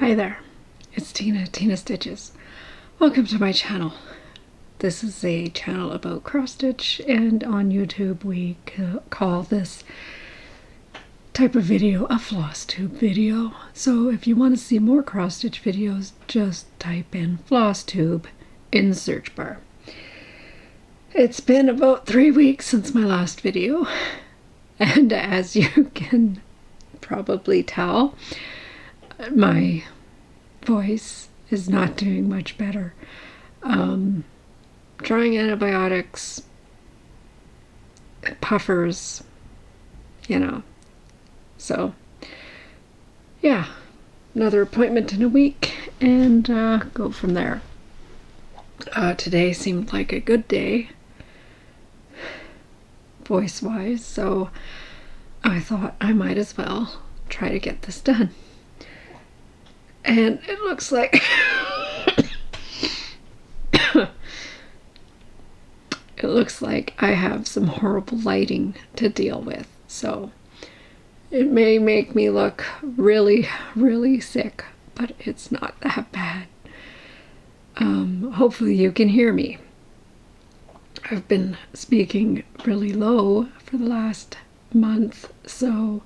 Hi there, it's Tina Stitches. Welcome to my channel. This is a channel about cross stitch, and on YouTube we call this type of video a Flosstube video. So if you want to see more cross stitch videos, just type in Flosstube in the search bar. It's been about 3 weeks since my last video, and as you can probably tell, my voice is not doing much better. Trying antibiotics, puffers, so yeah, another appointment in a week and go from there. Today seemed like a good day voice wise, so I thought I might as well try to get this done. And it looks like I have some horrible lighting to deal with, so it may make me look really, really sick, but it's not that bad. Hopefully you can hear me. I've been speaking really low for the last month, so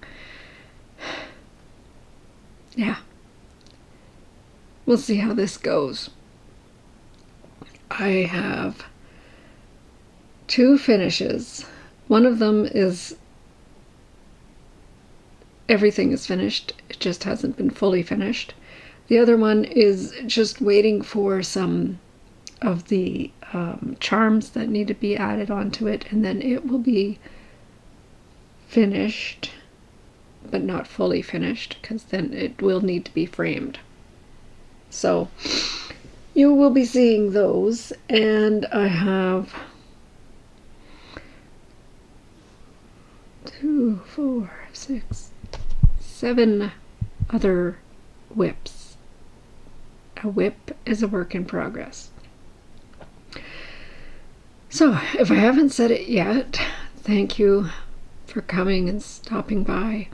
yeah. We'll see how this goes. I have 2 finishes. One of them is everything is finished. It just hasn't been fully finished. The other one is just waiting for some of the charms that need to be added onto it, and then it will be finished, but not fully finished, because then it will need to be framed. So you will be seeing those, and I have 2, 4, 6, 7 other whips. A whip is a work in progress. So if I haven't said it yet, thank you for coming and stopping by.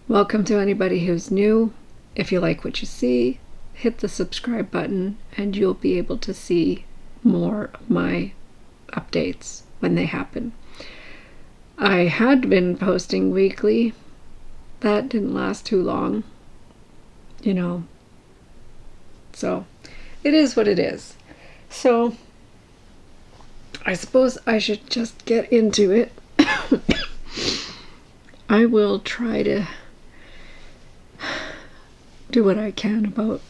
Welcome to anybody who's new. If you like what you see, hit the subscribe button and you'll be able to see more of my updates when they happen. I had been posting weekly. That didn't last too long, so it is what it is. So I suppose I should just get into it. I will try to do what I can about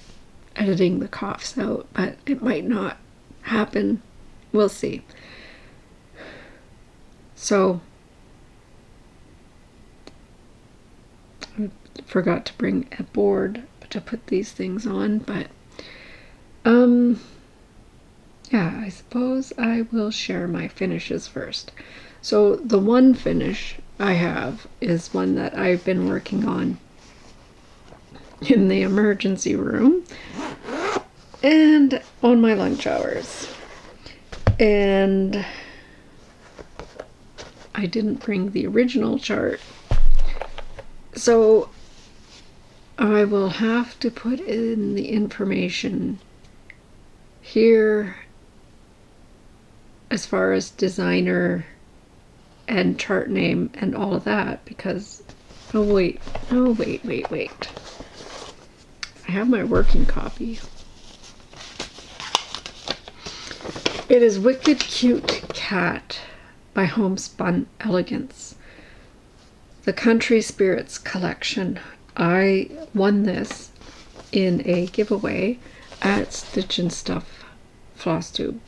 editing the coughs out, but it might not happen. We'll see. So I forgot to bring a board to put these things on, but yeah, I suppose I will share my finishes first. So the one finish I have is one that I've been working on in the emergency room and on my lunch hours, and I didn't bring the original chart, so I will have to put in the information here as far as designer and chart name and all of that, because wait, I have my working copy. It is Wicked Cute Cat by Homespun Elegance, the Country Spirits collection. I won this in a giveaway at Stitch and Stuff Flosstube,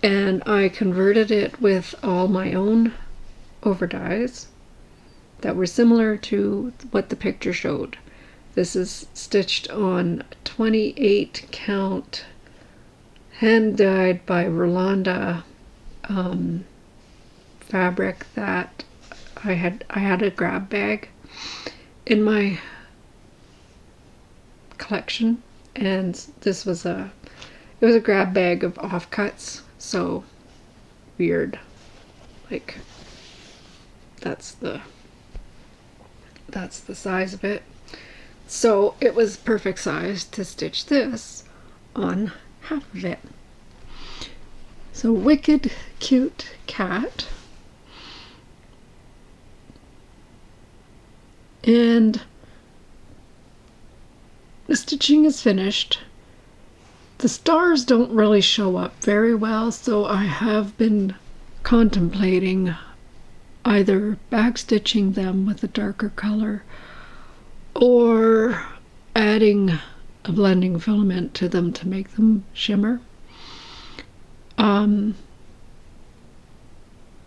and I converted it with all my own overdyes that were similar to what the picture showed. This is stitched on 28 count hand dyed by Rolanda fabric that I had a grab bag in my collection, and this was a grab bag of offcuts, so weird, like that's the size of it. So it was perfect size to stitch this on half of it. So wicked cute cat. And the stitching is finished. The stars don't really show up very well, so I have been contemplating either backstitching them with a darker color or adding a blending filament to them to make them shimmer.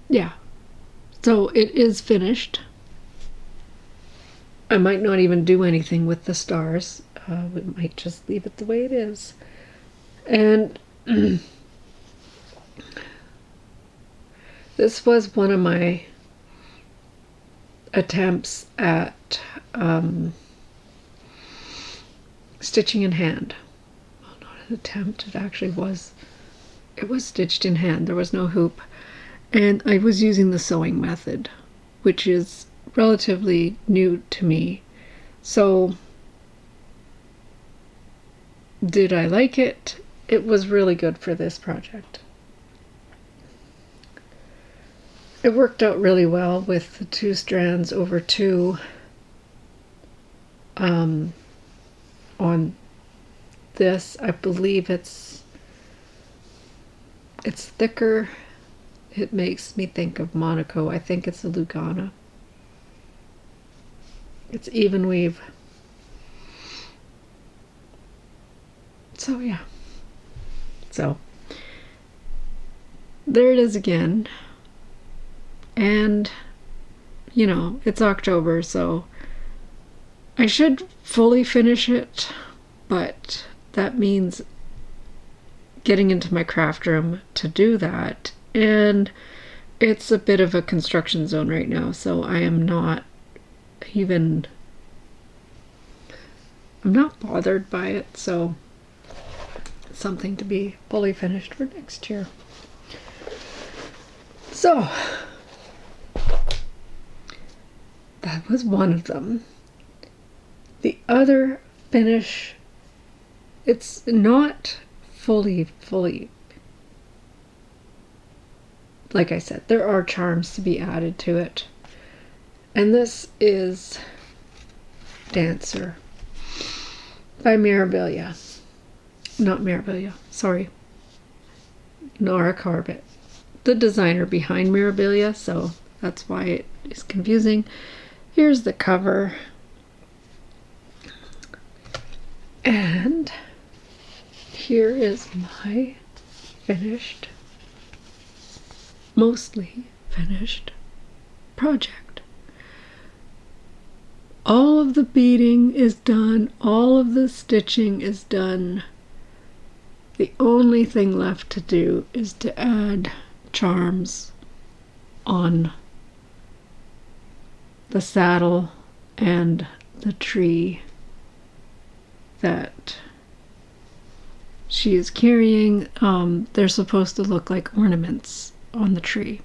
Yeah, so it is finished. I might not even do anything with the stars. We might just leave it the way it is. And this was one of my attempts at stitching in hand. Well, not an attempt, it actually was. It was stitched in hand. There was no hoop. And I was using the sewing method, which is relatively new to me. So did I like it? It was really good for this project. It worked out really well with the 2 strands over 2 on this. I believe it's thicker. It makes me think of Monaco. I think it's a Lugana. It's even weave. So yeah. So there it is again. And you know, it's October, so I should fully finish it, but that means getting into my craft room to do that. And it's a bit of a construction zone right now, so I'm not bothered by it, so it's something to be fully finished for next year. So that was one of them. The other finish, it's not fully, like I said, there are charms to be added to it. And this is Dancer by Mirabilia. Not Mirabilia, sorry. Nora Corbett, the designer behind Mirabilia, so that's why it is confusing. Here's the cover. And here is my finished, mostly finished project. All of the beading is done, all of the stitching is done. The only thing left to do is to add charms on the saddle and the tree that she is carrying. They're supposed to look like ornaments on the tree.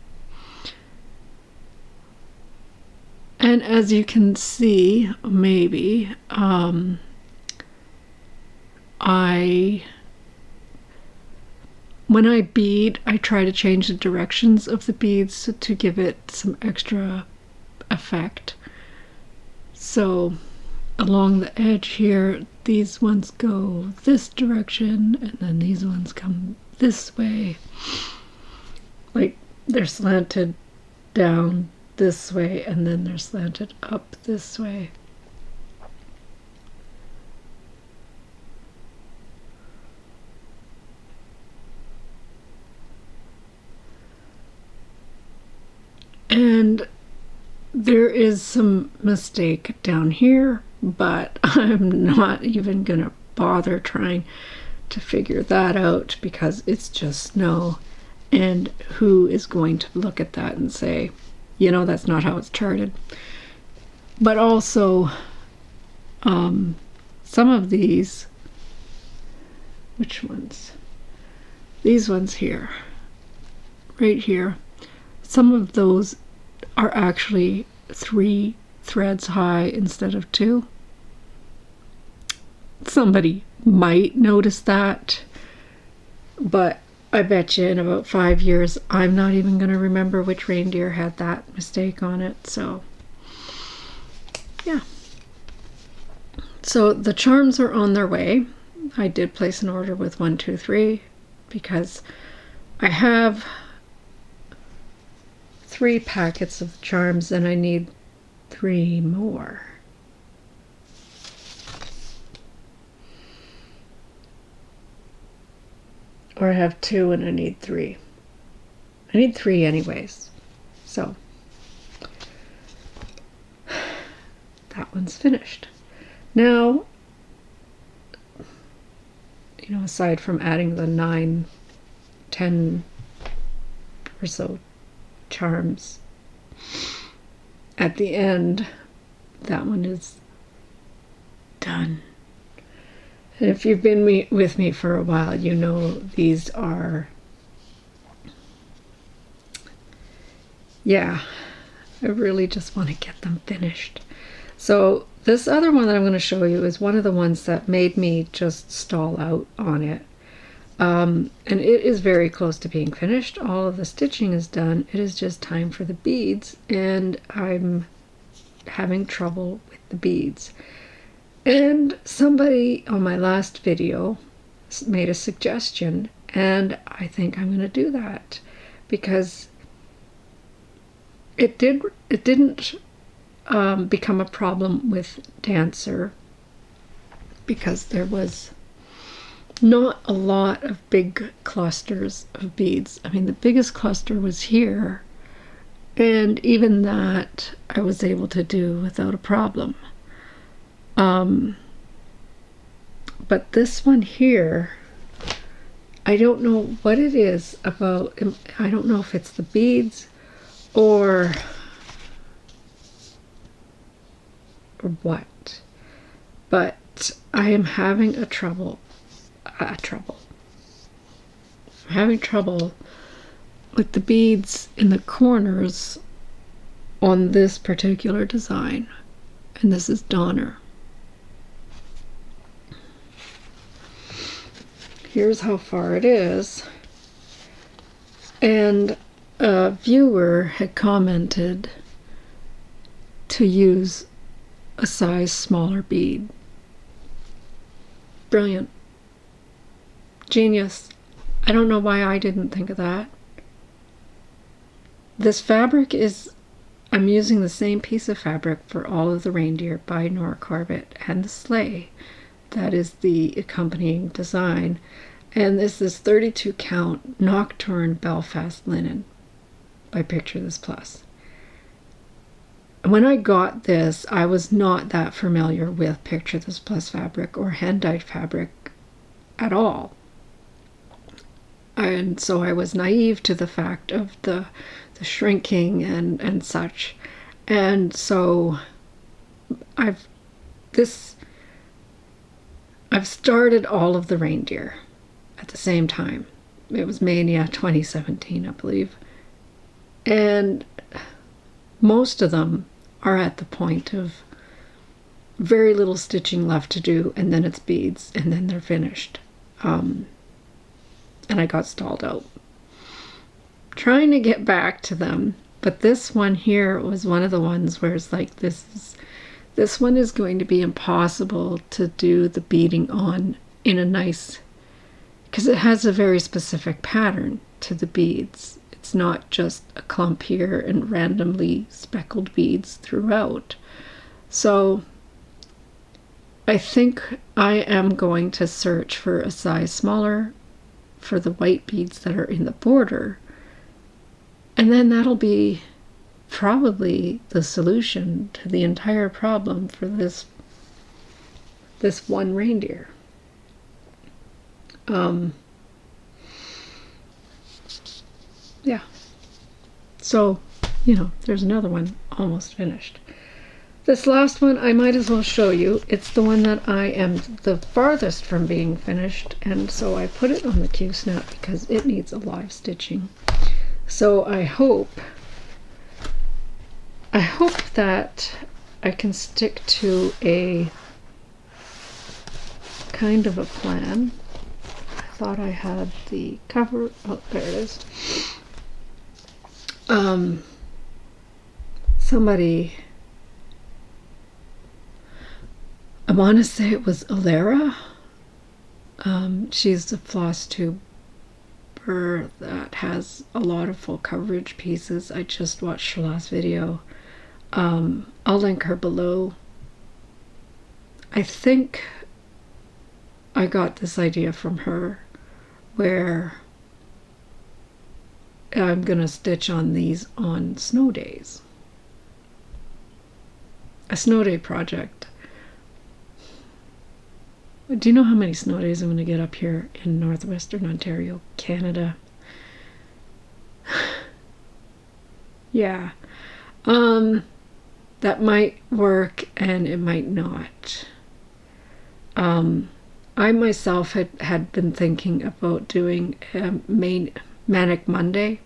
And as you can see, maybe, when I bead, I try to change the directions of the beads to give it some extra effect. So along the edge here, these ones go this direction, and then these ones come this way. Like they're slanted down this way, and then they're slanted up this way. And there is some mistake down here, but I'm not even gonna bother trying to figure that out because it's just snow, and who is going to look at that and say, you know, that's not how it's charted. But also some of these, which ones? These ones here, right here, some of those are actually 3 threads high instead of 2. somebody might notice that, but I bet you in about 5 years, I'm not even going to remember which reindeer had that mistake on it. So, yeah. So the charms are on their way. I did place an order with 123 because I have 3 packets of charms and I need 3 more. Or I have 2 and I need 3. I need 3 anyways. So that one's finished. Now, you know, aside from adding the 9, 10 or so charms at the end, that one is done. And if you've been with me for a while, you know these are, yeah, I really just want to get them finished. So this other one that I'm going to show you is one of the ones that made me just stall out on it. And it is very close to being finished. All of the stitching is done. It is just time for the beads, and I'm having trouble with the beads. And somebody on my last video made a suggestion, and I think I'm going to do that because it didn't become a problem with Dancer because there was not a lot of big clusters of beads. I mean, the biggest cluster was here, and even that I was able to do without a problem. But this one here, I don't know what it is about. I don't know if it's the beads or what, but I am having trouble. I'm having trouble with the beads in the corners on this particular design, and this is Donder. Here's how far it is, and a viewer had commented to use a size smaller bead. Brilliant. Genius. I don't know why I didn't think of that. This fabric is, I'm using the same piece of fabric for all of the Reindeer by Nora Corbett and the Sleigh. That is the accompanying design. And this is 32 count Nocturne Belfast linen by Picture This Plus. When I got this, I was not that familiar with Picture This Plus fabric or hand-dyed fabric at all. And so I was naive to the fact of the shrinking and such. And so I've started all of the Reindeer at the same time. It was Maynia 2017, I believe. And most of them are at the point of very little stitching left to do, and then it's beads, and then they're finished. And I got stalled out trying to get back to them, but this one here was one of the ones where it's like, this one is going to be impossible to do the beading on in a nice, because it has a very specific pattern to the beads. It's not just a clump here and randomly speckled beads throughout. So I think I am going to search for a size smaller for the white beads that are in the border, and then that'll be probably the solution to the entire problem for this one reindeer. Yeah, so you know, there's another one almost finished. This last one I might as well show you. It's the one that I am the farthest from being finished, and so I put it on the Q-snap because it needs a lot of stitching. So I hope that I can stick to a kind of a plan. I thought I had the cover. Oh, there it is. Somebody, I want to say it was Alara. She's the Flosstube that has a lot of full coverage pieces. I just watched her last video. I'll link her below. I think I got this idea from her where I'm gonna stitch on these on snow days. A snow day project. Do you know how many snow days I'm going to get up here in northwestern Ontario, Canada? Yeah. That might work and it might not. I myself had been thinking about doing a Manic Monday,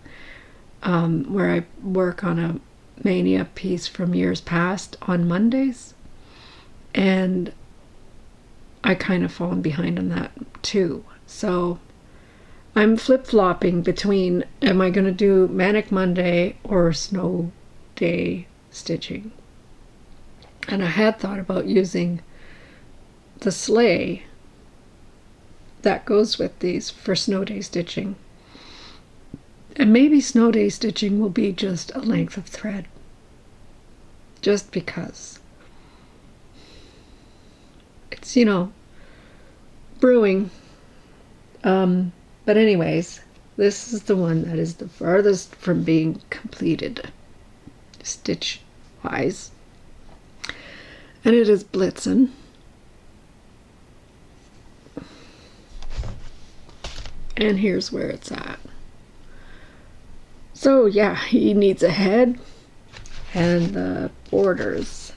where I work on a Maynia piece from years past on Mondays. And I kind of fallen behind on that too. So I'm flip-flopping between, am I going to do Manic Monday or Snow Day stitching? And I had thought about using the Sleigh that goes with these for Snow Day stitching. And maybe Snow Day stitching will be just a length of thread. Just because. It's, you know, brewing. But anyways, this is the one that is the farthest from being completed, stitch wise. And it is Blitzen. And here's where it's at. So yeah, he needs a head and the borders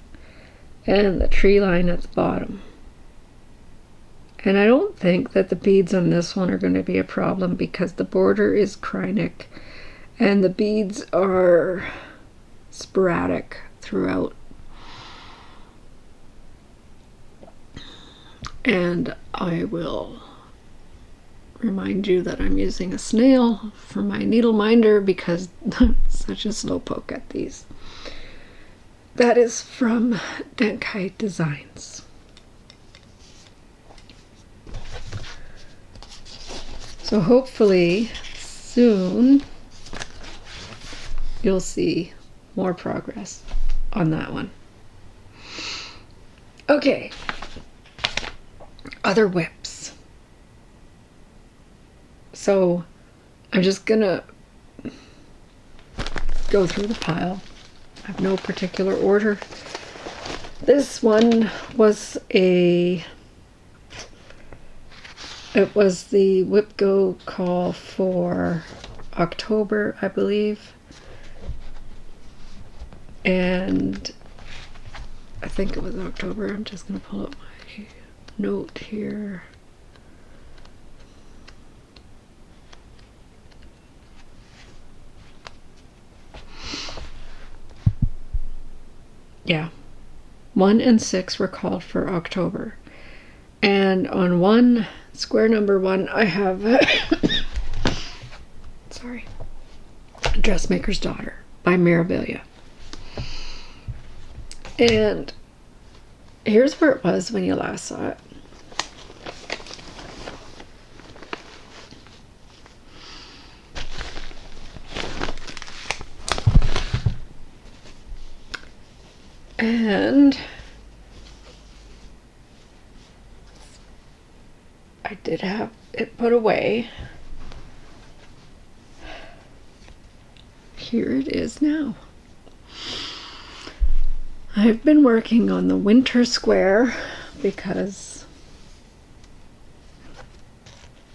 and the tree line at the bottom. And I don't think that the beads on this one are going to be a problem because the border is Krynic and the beads are sporadic throughout. And I will remind you that I'm using a snail for my needle minder because I'm such a slowpoke at these. That is from XJudeDesigns. So hopefully soon you'll see more progress on that one. Okay, other whips. So I'm just gonna go through the pile. I have no particular order. This one was it was the Whip Go call for October, I believe. And I think it was October. I'm just going to pull up my note here. Yeah. 1 and 6 were called for October. And on square number 1, I have sorry, Dressmaker's Daughter by Mirabilia. And here's where it was when you last saw it. And I did have it put away. Here it is now. I've been working on the winter square because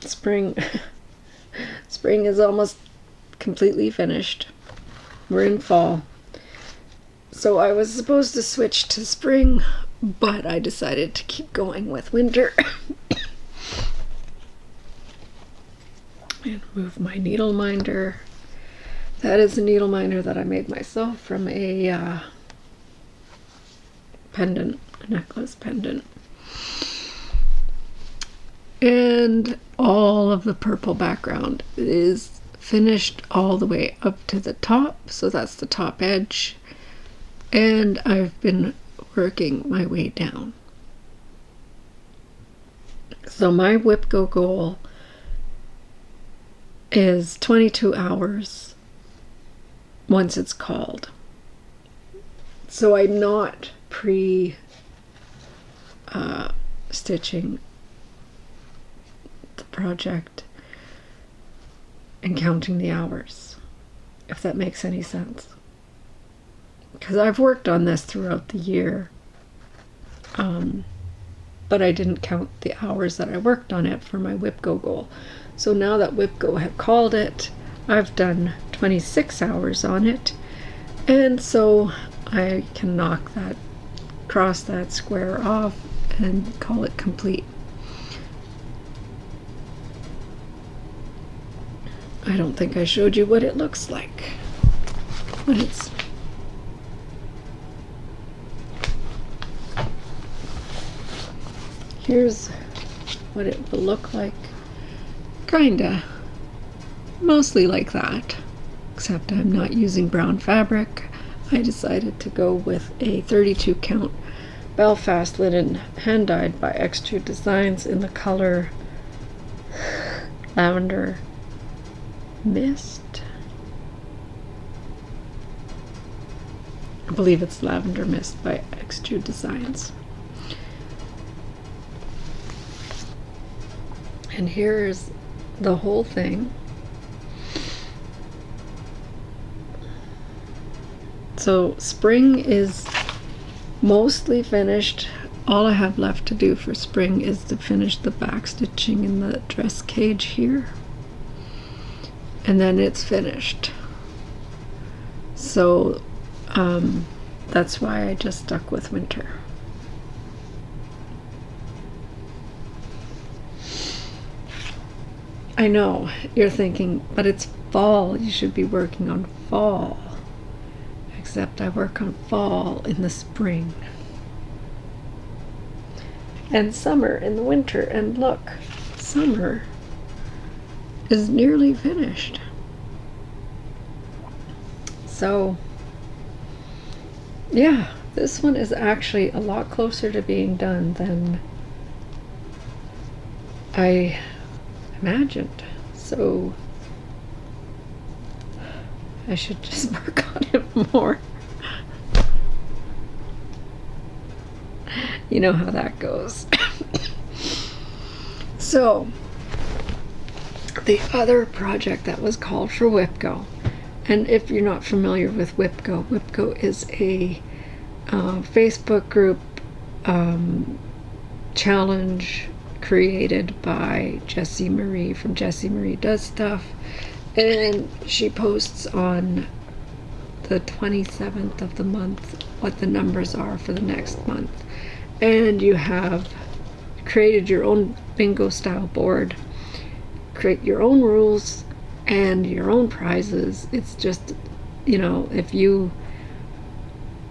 spring is almost completely finished. We're in fall. So I was supposed to switch to spring, but I decided to keep going with winter. And move my needle minder. That is a needle minder that I made myself from a pendant, a necklace pendant. And all of the purple background is finished all the way up to the top, so that's the top edge. And I've been working my way down. So my whip go goal is 22 hours once it's called. So I'm not stitching the project and counting the hours, if that makes any sense. Because I've worked on this throughout the year, but I didn't count the hours that I worked on it for my whip go goal. So now that whip go have called it, I've done 26 hours on it, and so I can cross that square off and call it complete. I don't think I showed you what it looks like. But here's what it will look like. Kinda. Mostly like that. Except I'm not using brown fabric. I decided to go with a 32 count Belfast linen hand dyed by XJudeDesigns in the color Lavender Mist. I believe it's Lavender Mist by XJudeDesigns. And here's the whole thing. So spring is mostly finished. All I have left to do for spring is to finish the back stitching in the dress cage here. And then it's finished. So that's why I just stuck with winter. I know, you're thinking, but it's fall, you should be working on fall. Except I work on fall in the spring. And summer in the winter, and look, summer is nearly finished. So, yeah, this one is actually a lot closer to being done than I imagined. So I should just work on it more. You know how that goes. So the other project that was called for WhipGo, and if you're not familiar with WhipGo, WhipGo is a Facebook group challenge created by Jessie Marie from Jessie Marie Does Stuff, and she posts on the 27th of the month what the numbers are for the next month. And you have created your own bingo style board, create your own rules and your own prizes. It's just, you know, if you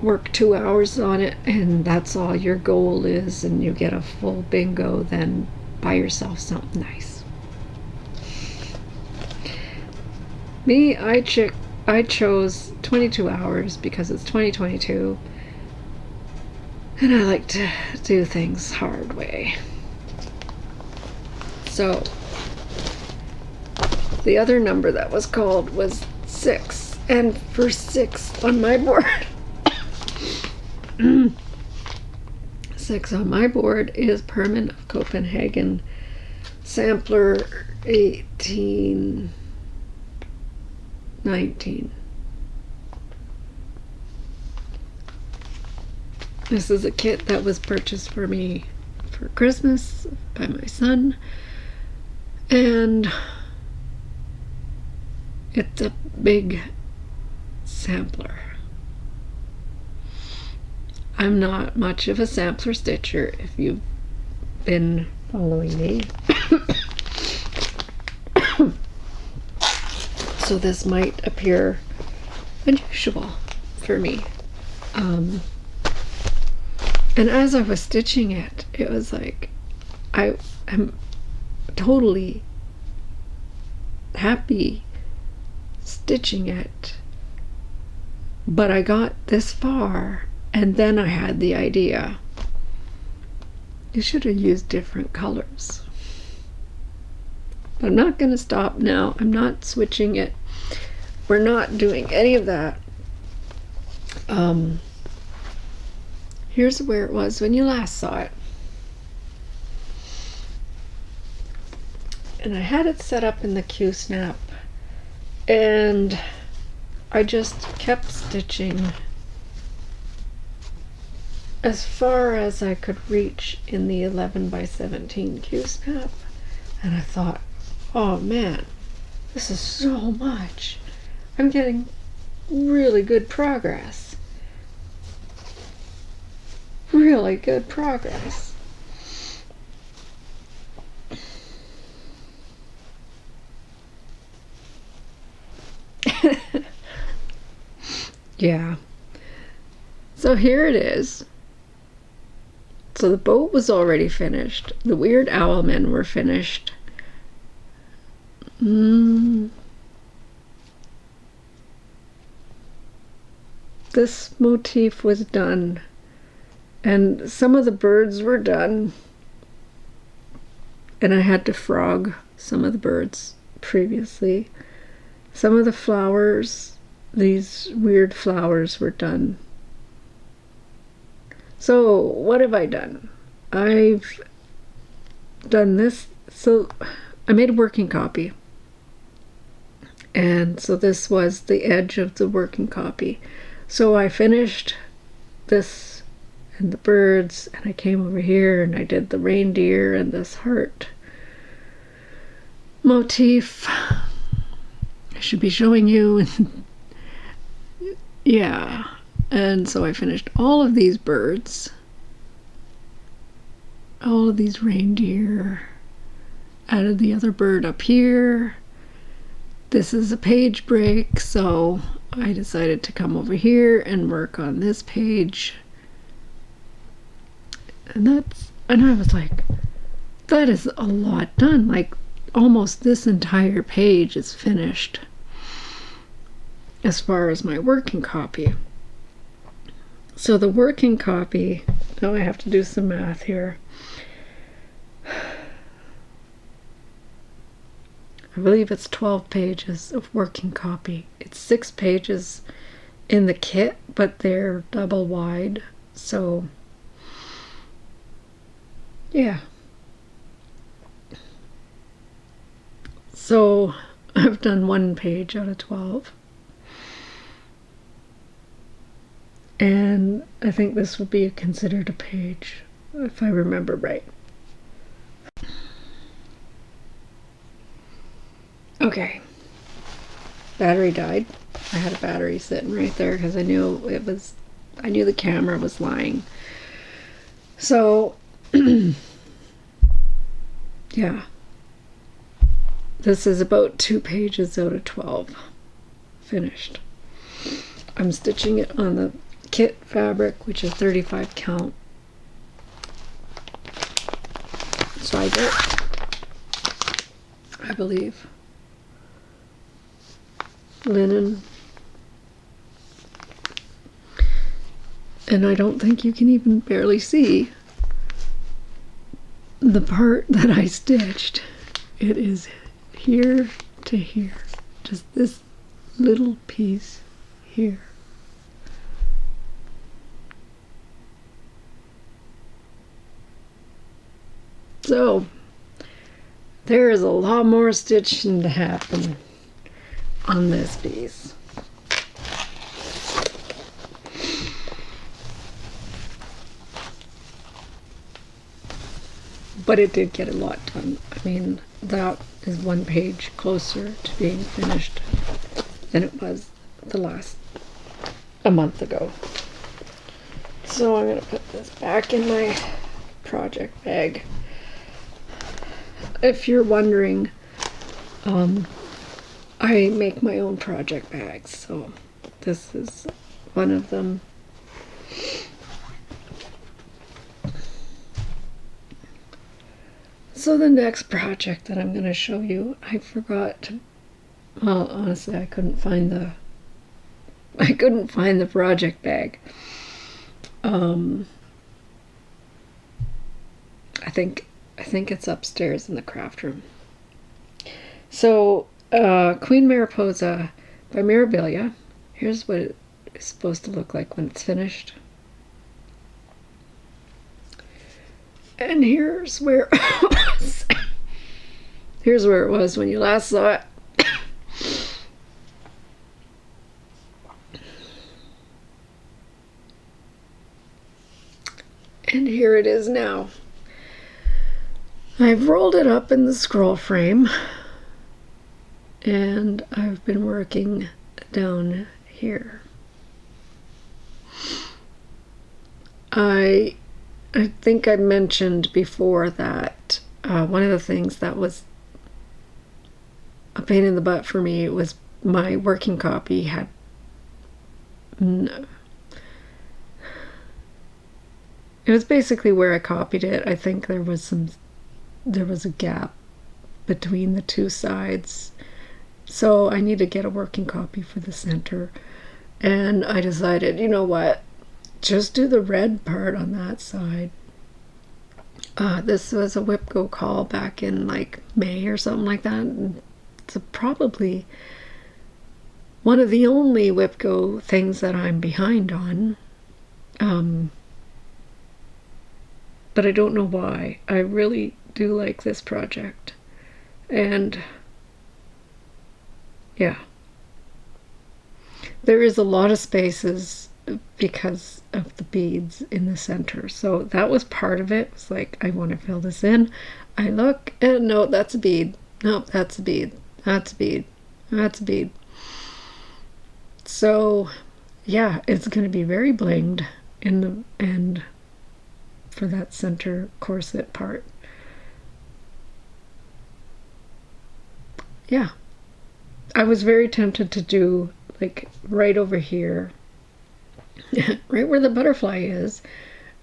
work 2 hours on it and that's all your goal is and you get a full bingo, then buy yourself something nice. Me, I chose 22 hours because it's 2022 and I like to do things hard way. So the other number that was called was 6, and for 6 on my board 6 on my board is Permanent of Copenhagen Sampler 1819. This is a kit that was purchased for me for Christmas by my son, and it's a big sampler. I'm not much of a sampler stitcher if you've been following me. So this might appear unusual for me. And as I was stitching it, it was like I'm totally happy stitching it, but I got this far and then I had the idea, you should have used different colors. But I'm not going to stop now. I'm not switching it. We're not doing any of that. Here's where it was when you last saw it. And I had it set up in the Q-snap, and I just kept stitching as far as I could reach in the 11 by 17 Q-snap, and I thought, oh man, this is so much. I'm getting really good progress. Really good progress. Yeah. So here it is. So the boat was already finished. The weird owl men were finished. This motif was done. And some of the birds were done. And I had to frog some of the birds previously. Some of the flowers, these weird flowers, were done. So what have I done? I've done this. So I made a working copy. And so this was the edge of the working copy. So I finished this and the birds, and I came over here and I did the reindeer and this heart motif. I should be showing you. Yeah. And so I finished all of these birds, all of these reindeer, added the other bird up here. This is a page break, so I decided to come over here and work on this page. And I was like, that is a lot done. Like almost this entire page is finished as far as my working copy. So the working copy, now I have to do some math here. I believe it's 12 pages of working copy. It's 6 pages in the kit, but they're double wide. So, yeah. So I've done 1 page out of 12. And I think this would be considered a page, if I remember right. Okay. Battery died. I had a battery sitting right there because I knew the camera was lying. So, yeah. This is about 2 pages out of 12 finished. I'm stitching it on the kit fabric, which is 35 count. So I get, I believe, linen. And I don't think you can even barely see the part that I stitched. It is here to here. Just this little piece here. So there is a lot more stitching to happen on this piece. But it did get a lot done. I mean, that is 1 page closer to being finished than it was a month ago. So I'm going to put this back in my project bag. If you're wondering, I make my own project bags, so this is one of them. So the next project that I'm going to show you, I forgot to, well, honestly, I couldn't find the project bag. I think it's upstairs in the craft room. So Queen Mariposa by Mirabilia. Here's what it is supposed to look like when it's finished. And here's where it was. Here's where it was when you last saw it. And here it is now. I've rolled it up in the scroll frame, and I've been working down here. I think I mentioned before that one of the things that was a pain in the butt for me was my working copy had it was basically where I copied it. I think there was a gap between the two sides, so I need to get a working copy for the center. And I decided, you know what, just do the red part on that side. This was a WIPGO call back in like May or something like that. It's probably one of the only WIPGO things that I'm behind on. But I don't know why. I really do like this project. And yeah. There is a lot of spaces because of the beads in the center. So that was part of it. It's like, I want to fill this in. I look and no, that's a bead. Nope, that's a bead. That's a bead. That's a bead. So yeah, it's going to be very blinged in the end for that center corset part. Yeah. I was very tempted to do like right over here, right where the butterfly is,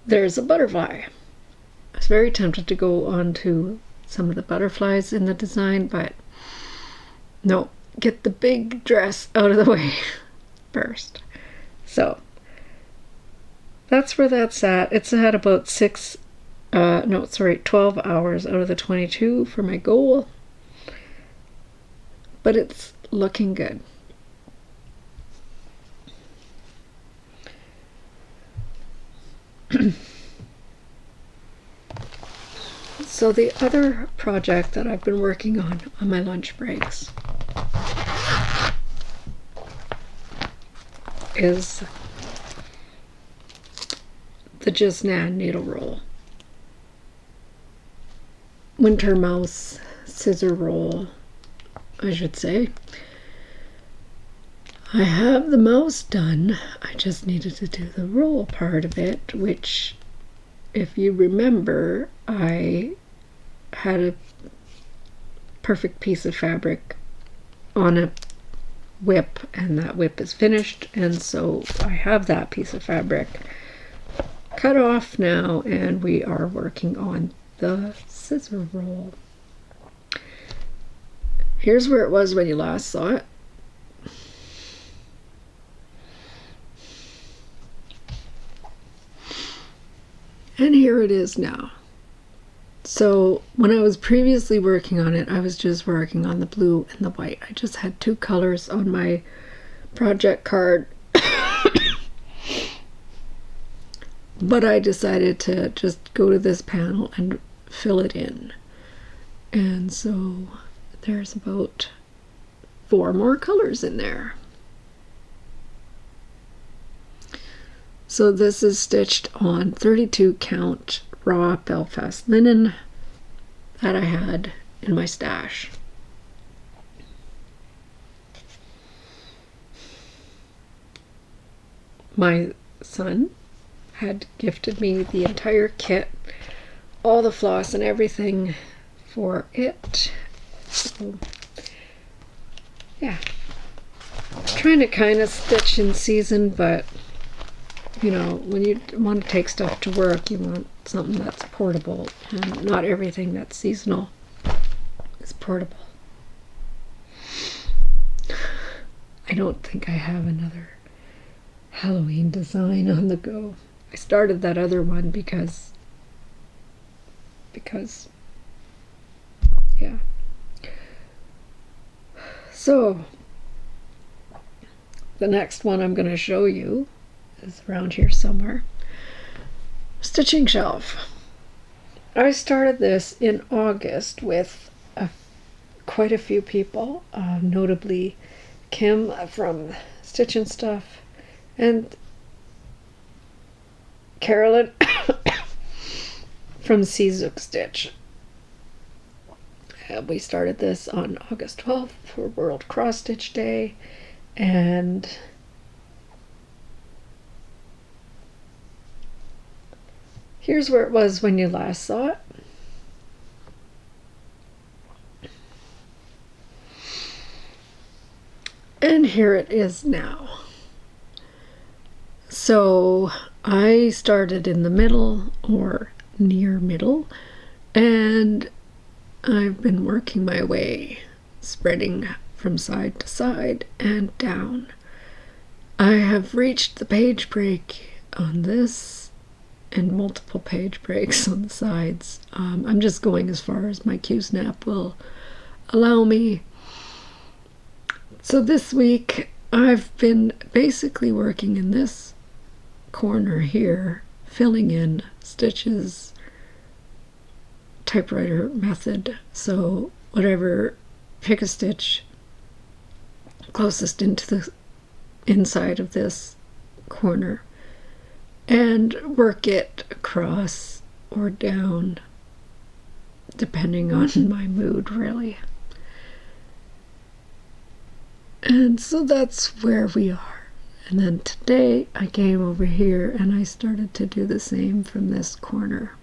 there's a butterfly. I was very tempted to go on to some of the butterflies in the design, but no, get the big dress out of the way first. So that's where that's at. It's at about 12 hours out of the 22 for my goal. But it's looking good. So the other project that I've been working on my lunch breaks is the Gisnan needle roll. Winter mouse scissor roll, I should say. I have the mouse done. I just needed to do the roll part of it, which, if you remember, I had a perfect piece of fabric on a whip, and that whip is finished, and so I have that piece of fabric cut off now, and we are working on the scissor roll. Here's where it was when you last saw it. And here it is now. So when I was previously working on it, I was just working on the blue and the white. I just had two colors on my project card. But I decided to just go to this panel and fill it in. And so there's about 4 more colors in there. So this is stitched on 32 count raw Belfast linen that I had in my stash. My son had gifted me the entire kit, all the floss and everything for it. So, yeah. Trying to kind of stitch in season, but you know, when you want to take stuff to work, you want something that's portable, and not everything that's seasonal is portable. I don't think I have another Halloween design on the go. I started that other one because yeah. So the next one I'm going to show you is around here somewhere. Stitching shelf. I started this in August with quite a few people, notably Kim from Stitch and Stuff and Carolyn from Seazook Stitch. We started this on August 12th for World Cross Stitch Day, and here's where it was when you last saw it. And here it is now. So I started in the middle or near middle, and I've been working my way, spreading from side to side and down. I have reached the page break on this and multiple page breaks on the sides. I'm just going as far as my Q-snap will allow me. So this week I've been basically working in this corner here, filling in stitches, typewriter method. So whatever, pick a stitch closest into the inside of this corner and work it across or down, depending on my mood, really. And so that's where we are. And then today I came over here and I started to do the same from this corner.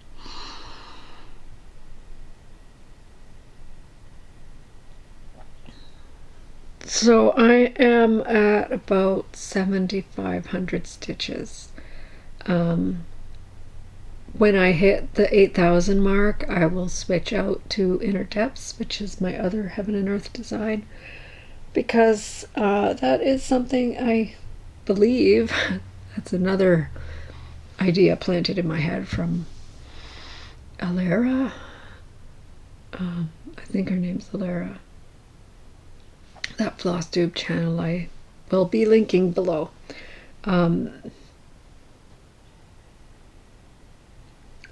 So I am at about 7,500 stitches. When I hit the 8,000 mark, I will switch out to Inner Depths, which is my other Heaven and Earth design, because that is something I believe, that's another idea planted in my head from Alara. I think her name's Alara. That Flosstube channel I will be linking below.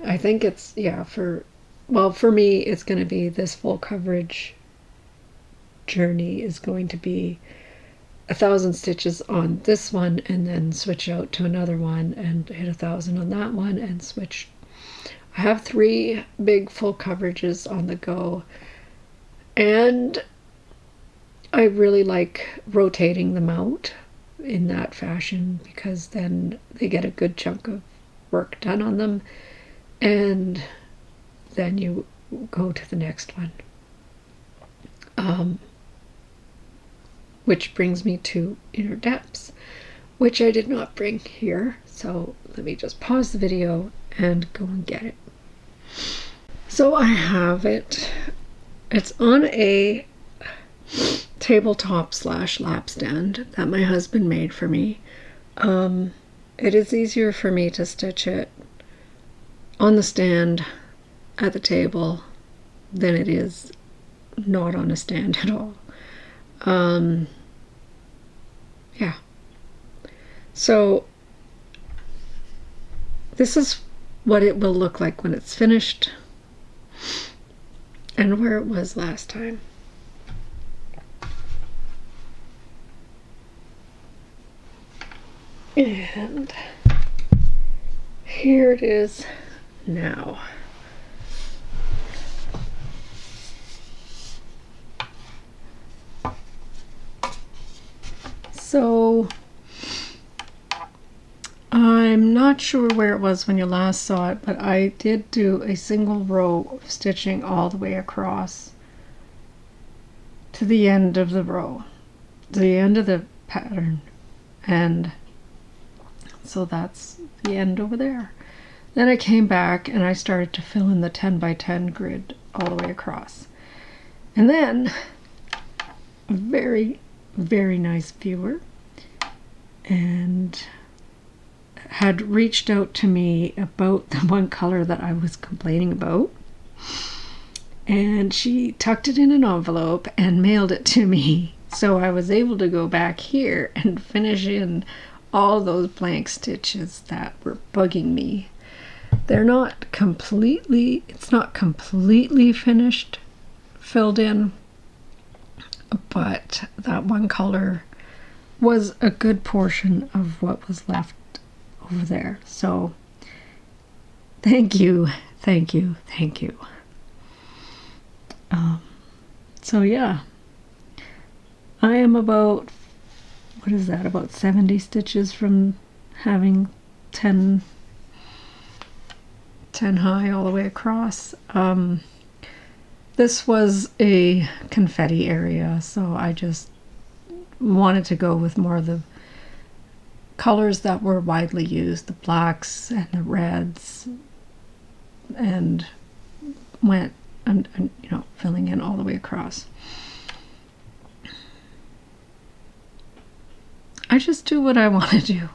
I think it's, yeah, for me, it's going to be this full coverage journey is going to be 1,000 stitches on this one and then switch out to another one and hit 1,000 on that one and switch. I have 3 big full coverages on the go, and I really like rotating them out in that fashion because then they get a good chunk of work done on them, and then you go to the next one. Which brings me to Inner Depths, which I did not bring here. So let me just pause the video and go and get it. So I have it. It's on a tabletop / lap stand that my husband made for me. It is easier for me to stitch it on the stand at the table than it is not on a stand at all. Yeah. So this is what it will look like when it's finished and where it was last time. And here it is now. So I'm not sure where it was when you last saw it, but I did do a single row of stitching all the way across to the end of the row, to the end of the pattern, and so that's the end over there. Then I came back and I started to fill in the 10 by 10 grid all the way across. And then a very, very nice viewer and had reached out to me about the one color that I was complaining about. And she tucked it in an envelope and mailed it to me. So I was able to go back here and finish in all those blank stitches that were bugging me. They're not completely, it's not completely finished, filled in, but that one color was a good portion of what was left over there. So thank you, thank you, thank you. So yeah, I am about, what is that, about 70 stitches from having 10 high all the way across. This was a confetti area, so I just wanted to go with more of the colors that were widely used, the blacks and the reds, and went and you know, filling in all the way across. I just do what I want to do.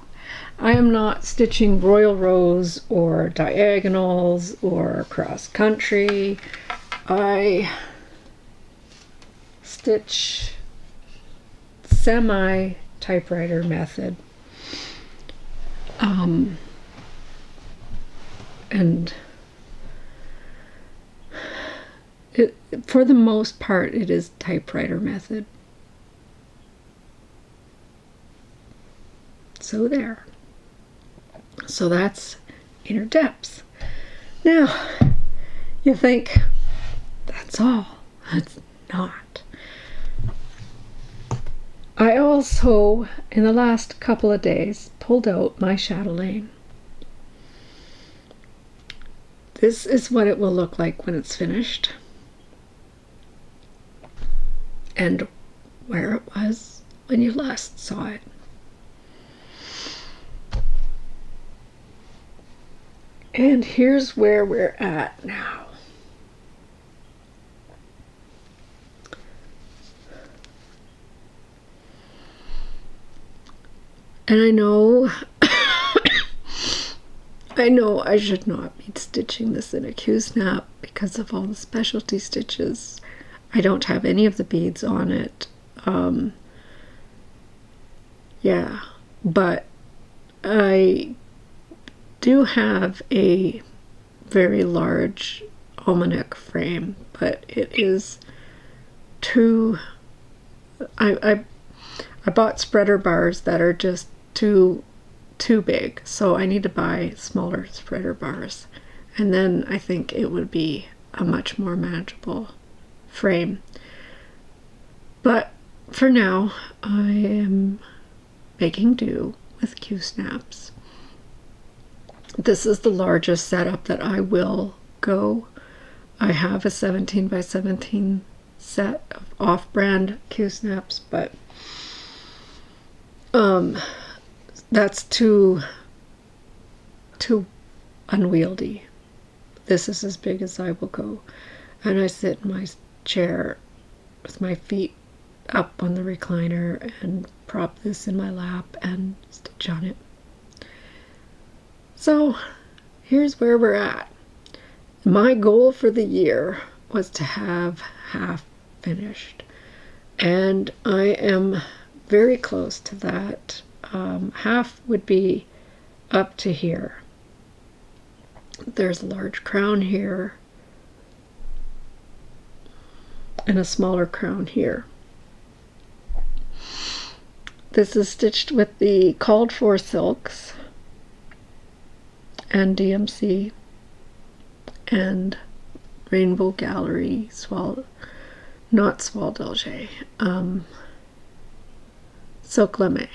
I am not stitching royal rows or diagonals or cross country. I stitch semi typewriter method. And for the most part, it is typewriter method. So there. So that's inner depths. Now, you think, that's all. That's not. I also, in the last couple of days, pulled out my Chatelaine. This is what it will look like when it's finished. And where it was when you last saw it. And here's where we're at now. And I know I should not be stitching this in a Q-snap because of all the specialty stitches. I don't have any of the beads on it. Yeah, but I do have a very large almanac frame, but it is too, I bought spreader bars that are just too big, so I need to buy smaller spreader bars, and then I think it would be a much more manageable frame. But for now, I am making do with Q-snaps. This is the largest setup that I will go. I have a 17 by 17 set of off-brand Q-snaps, but that's too unwieldy. This is as big as I will go. And I sit in my chair with my feet up on the recliner and prop this in my lap and stitch on it. So here's where we're at. My goal for the year was to have half finished, and I am very close to that. Half would be up to here. There's a large crown here and a smaller crown here. This is stitched with the called for silks and DMC and Rainbow Gallery not Swaldelge, Silk Lame.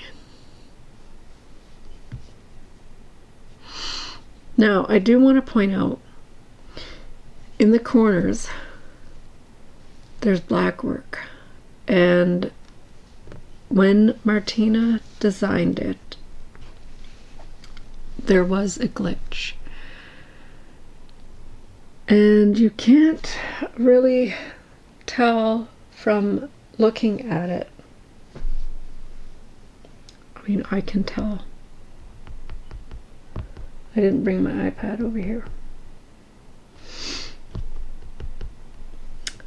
Now, I do want to point out, in the corners, there's black work, and when Martina designed it, there was a glitch. And you can't really tell from looking at it. I mean, I can tell. I didn't bring my iPad over here.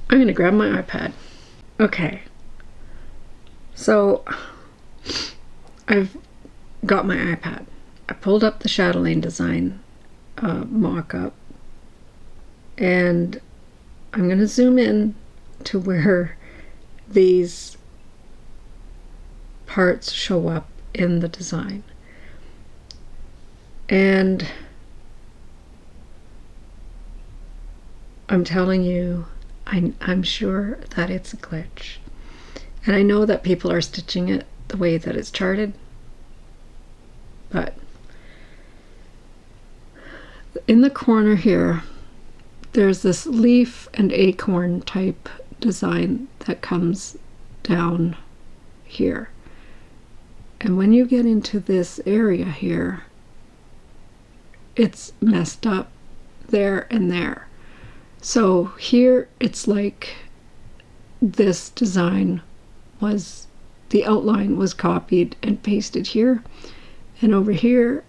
I'm going to grab my iPad. Okay. So, I've got my iPad. I pulled up the Chatelaine design mock-up, and I'm going to zoom in to where these parts show up in the design. And I'm telling you, I'm sure that it's a glitch. And I know that people are stitching it the way that it's charted, but in the corner here, there's this leaf and acorn type design that comes down here. And when you get into this area here, it's messed up there and there. So here it's like this design was, the outline was copied and pasted here, and over here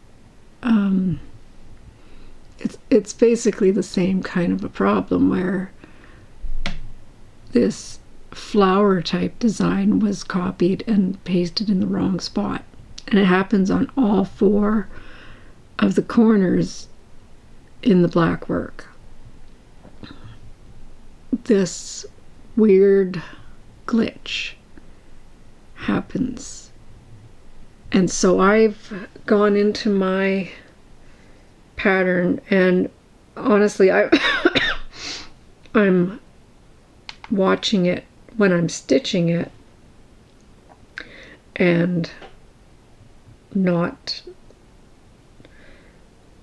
it's basically the same kind of a problem where this flower type design was copied and pasted in the wrong spot, and it happens on all 4 of the corners in the black work. This weird glitch happens, and so I've gone into my pattern, and honestly I'm watching it when I'm stitching it and I'm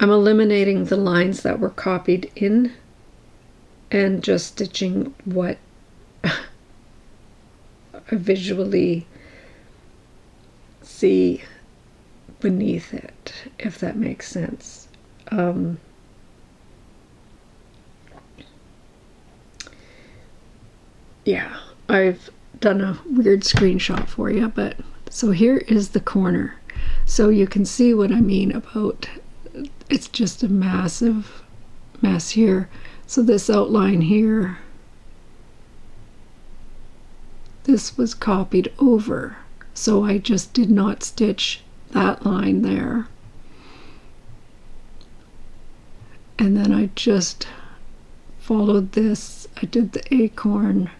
eliminating the lines that were copied in and just stitching what I visually see beneath it, if that makes sense. Yeah, I've done a weird screenshot for you, but so here is the corner. So you can see what I mean about it's just a massive mess here. So this outline here, this was copied over. So I just did not stitch that line there. And then I just followed this. I did the acorn,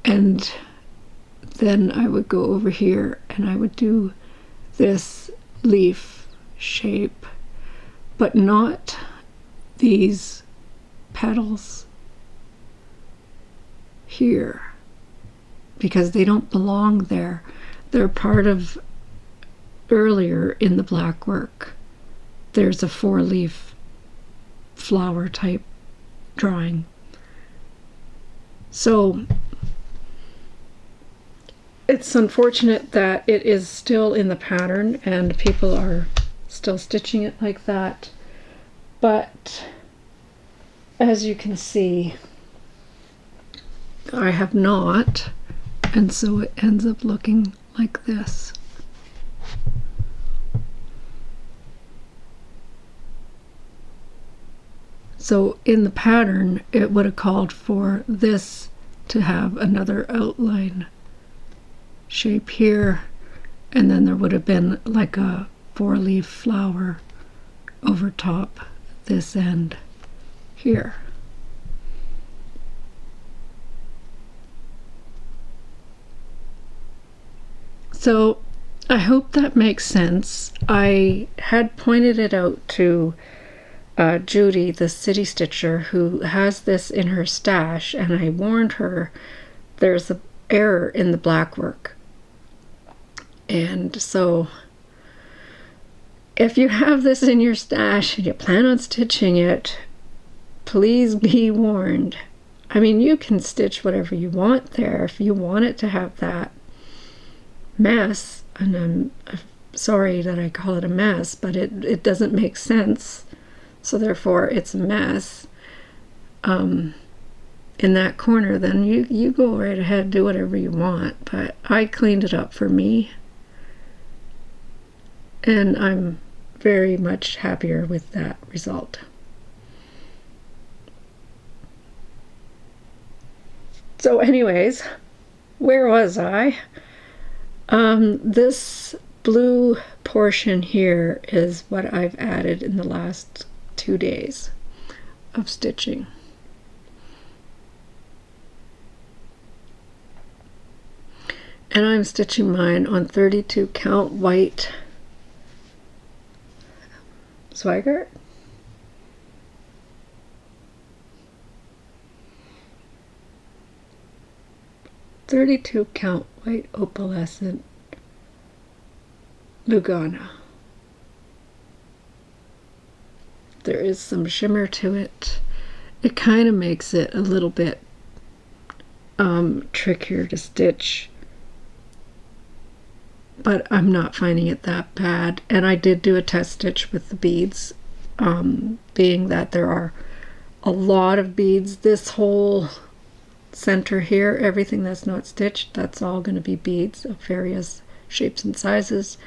and then I would go over here and I would do this leaf shape, but not these petals here, because they don't belong there. They're part of earlier in the black work. There's a 4-leaf flower type drawing. So it's unfortunate that it is still in the pattern and people are still stitching it like that, but as you can see, I have not, and so it ends up looking like this. So in the pattern, it would have called for this to have another outline shape here, and then there would have been like a 4-leaf flower over top this end here. So I hope that makes sense. I had pointed it out to Judy, the city stitcher, who has this in her stash, and I warned her there's an error in the black work. And so if you have this in your stash and you plan on stitching it, please be warned. I mean, you can stitch whatever you want there if you want it to have that mess, and I'm sorry that I call it a mess, but it doesn't make sense. So therefore it's a mess. in that corner, then you go right ahead, do whatever you want. But I cleaned it up for me, and I'm very much happier with that result. So anyways, where was I? This blue portion here is what I've added in the last 2 days of stitching. And I'm stitching mine on 32 count white swagger. .32 count white opalescent Lugana. There is some shimmer to it. It kind of makes it a little bit trickier to stitch, but I'm not finding it that bad. And I did do a test stitch with the beads, being that there are a lot of beads. This whole center here, everything that's not stitched, that's all going to be beads of various shapes and sizes,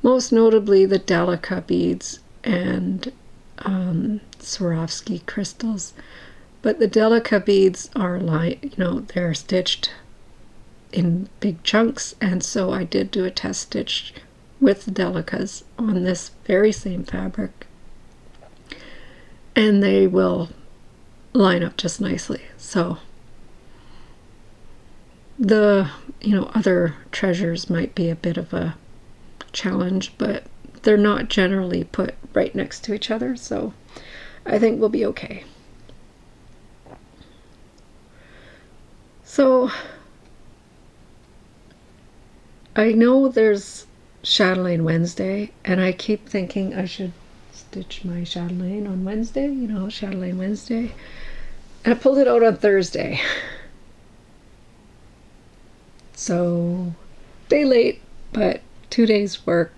most notably the Delica beads and Swarovski crystals. But the Delica beads are like, they're stitched in big chunks, and so I did do a test stitch with the Delicas on this very same fabric, and they will line up just nicely. So the other treasures might be a bit of a challenge, but they're not generally put right next to each other, so I think we'll be okay. So I know there's Chatelaine Wednesday, and I keep thinking I should stitch my Chatelaine on Wednesday, Chatelaine Wednesday, and I pulled it out on Thursday. So, day late, but 2 days work,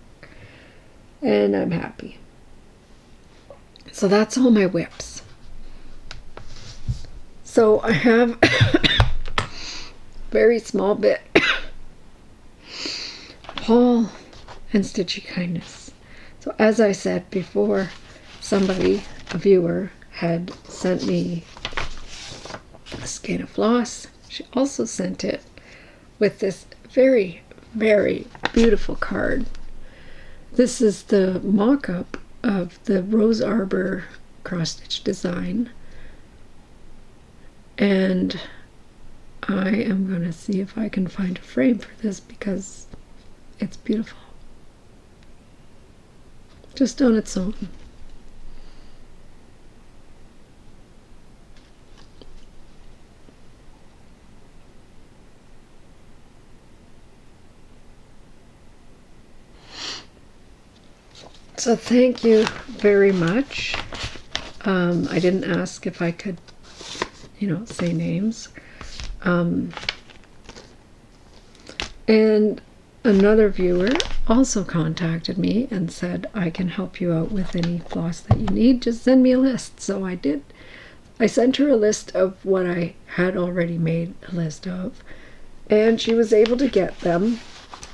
and I'm happy. So that's all my whips. So I have a very small bit haul and stitchy kindness. So as I said before, somebody, a viewer, had sent me a skein of floss. She also sent it with this very, very beautiful card. This is the mock-up of the Rose Arbor cross-stitch design, and I am going to see if I can find a frame for this because it's beautiful just on its own. So thank you very much. I didn't ask if I could, say names. And another viewer also contacted me and said, I can help you out with any floss that you need. Just send me a list. So I did. I sent her a list of what I had already made a list of, and she was able to get them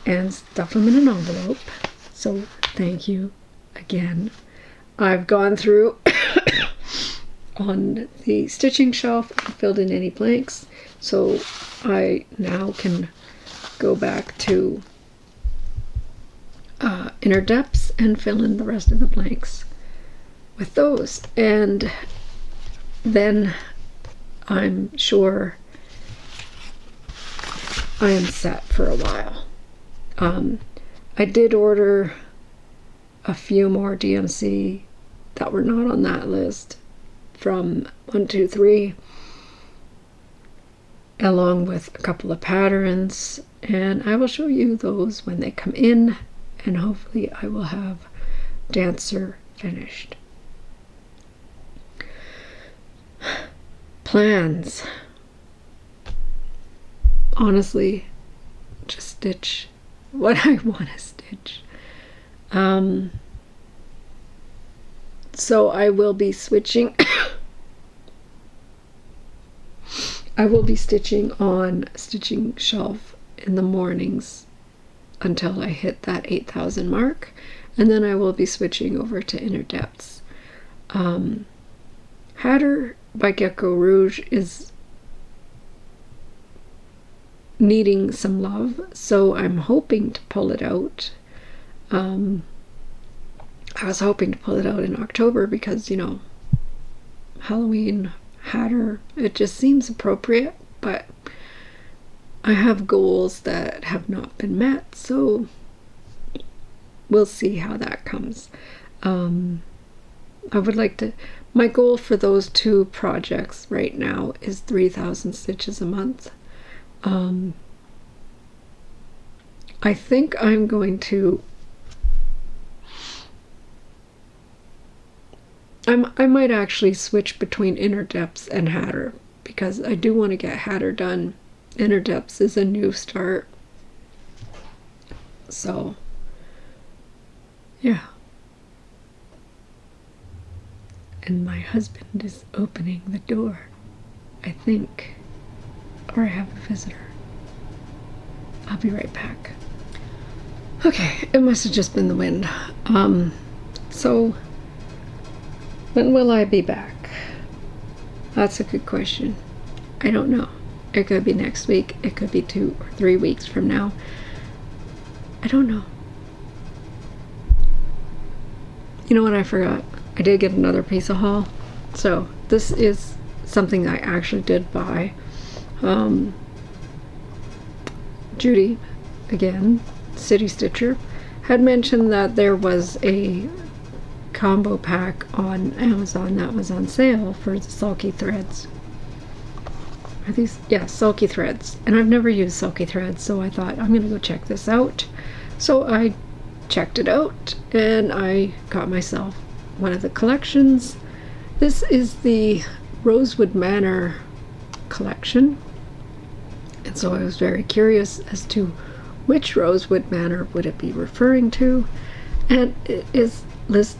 and stuff them in an envelope. So thank you again. I've gone through on the stitching shelf and filled in any blanks, so I now can go back to inner depths and fill in the rest of the blanks with those, and then I'm sure I am set for a while. I did order a few more DMC that were not on that list from 123, along with a couple of patterns, and I will show you those when they come in, and hopefully I will have Dancer finished. Plans. Honestly, just stitch what I want to stitch. So I will be switching I will be stitching on stitching shelf in the mornings until I hit that 8,000 mark, and then I will be switching over to inner depths. Hatter by Gecko Rouge is needing some love, so I'm hoping to pull it out. I was hoping to pull it out in October because, you know, Halloween Hatter, it just seems appropriate, but I have goals that have not been met, so we'll see how that comes. I would like to, my goal for those two projects right now is 3,000 stitches a month. I think I'm going to, I might actually switch between inner depths and Hatter, because I do want to get Hatter done. Inner depths is a new start. So, yeah. And my husband is opening the door, I think. Or I have a visitor. I'll be right back. Okay, it must have just been the wind. So, when will I be back? That's a good question. I don't know. It could be next week. It could be 2 or 3 weeks from now. I don't know. You know what I forgot? I did get another piece of haul. So this is something I actually did buy. Judy, again, City Stitcher, had mentioned that there was a combo pack on Amazon that was on sale for the sulky threads. Are these? Yeah, sulky threads. And I've never used sulky threads, so I thought I'm gonna go check this out. So I checked it out and I got myself one of the collections. This is the Rosewood Manor collection, and so I was very curious as to which Rosewood Manor would it be referring to, and it is listed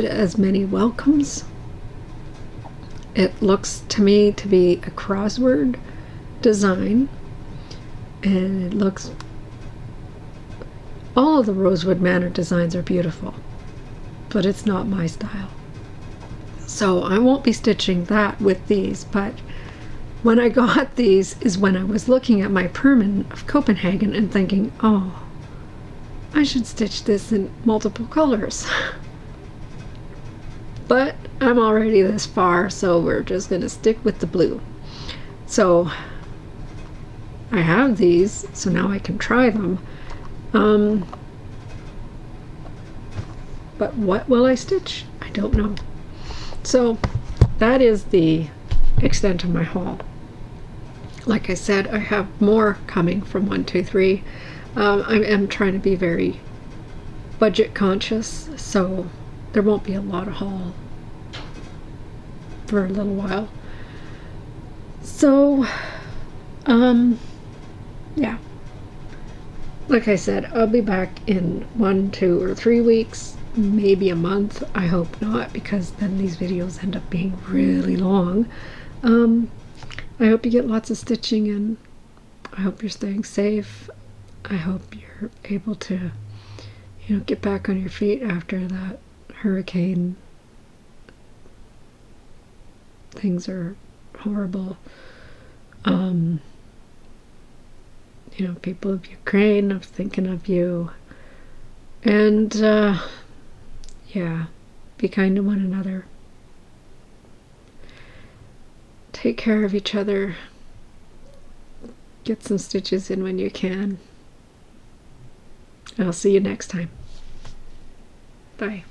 as many welcomes. It looks to me to be a crossword design, and it looks, all of the Rosewood Manor designs are beautiful, but it's not my style. So I won't be stitching that with these, but when I got these is when I was looking at my Permin of Copenhagen and thinking, oh, I should stitch this in multiple colors. But I'm already this far, so we're just going to stick with the blue. So I have these, so now I can try them. But what will I stitch? I don't know. So that is the extent of my haul. Like I said, I have more coming from 123. I am trying to be very budget conscious, so there won't be a lot of haul for a little while. So, yeah. Like I said, I'll be back in 1, 2, or 3 weeks, maybe a month. I hope not, because then these videos end up being really long. I hope you get lots of stitching in. I hope you're staying safe. I hope you're able to, you know, get back on your feet after that hurricane. Things are horrible. You know, people of Ukraine, I'm thinking of you. And, yeah, be kind to one another. Take care of each other. Get some stitches in when you can. I'll see you next time. Bye.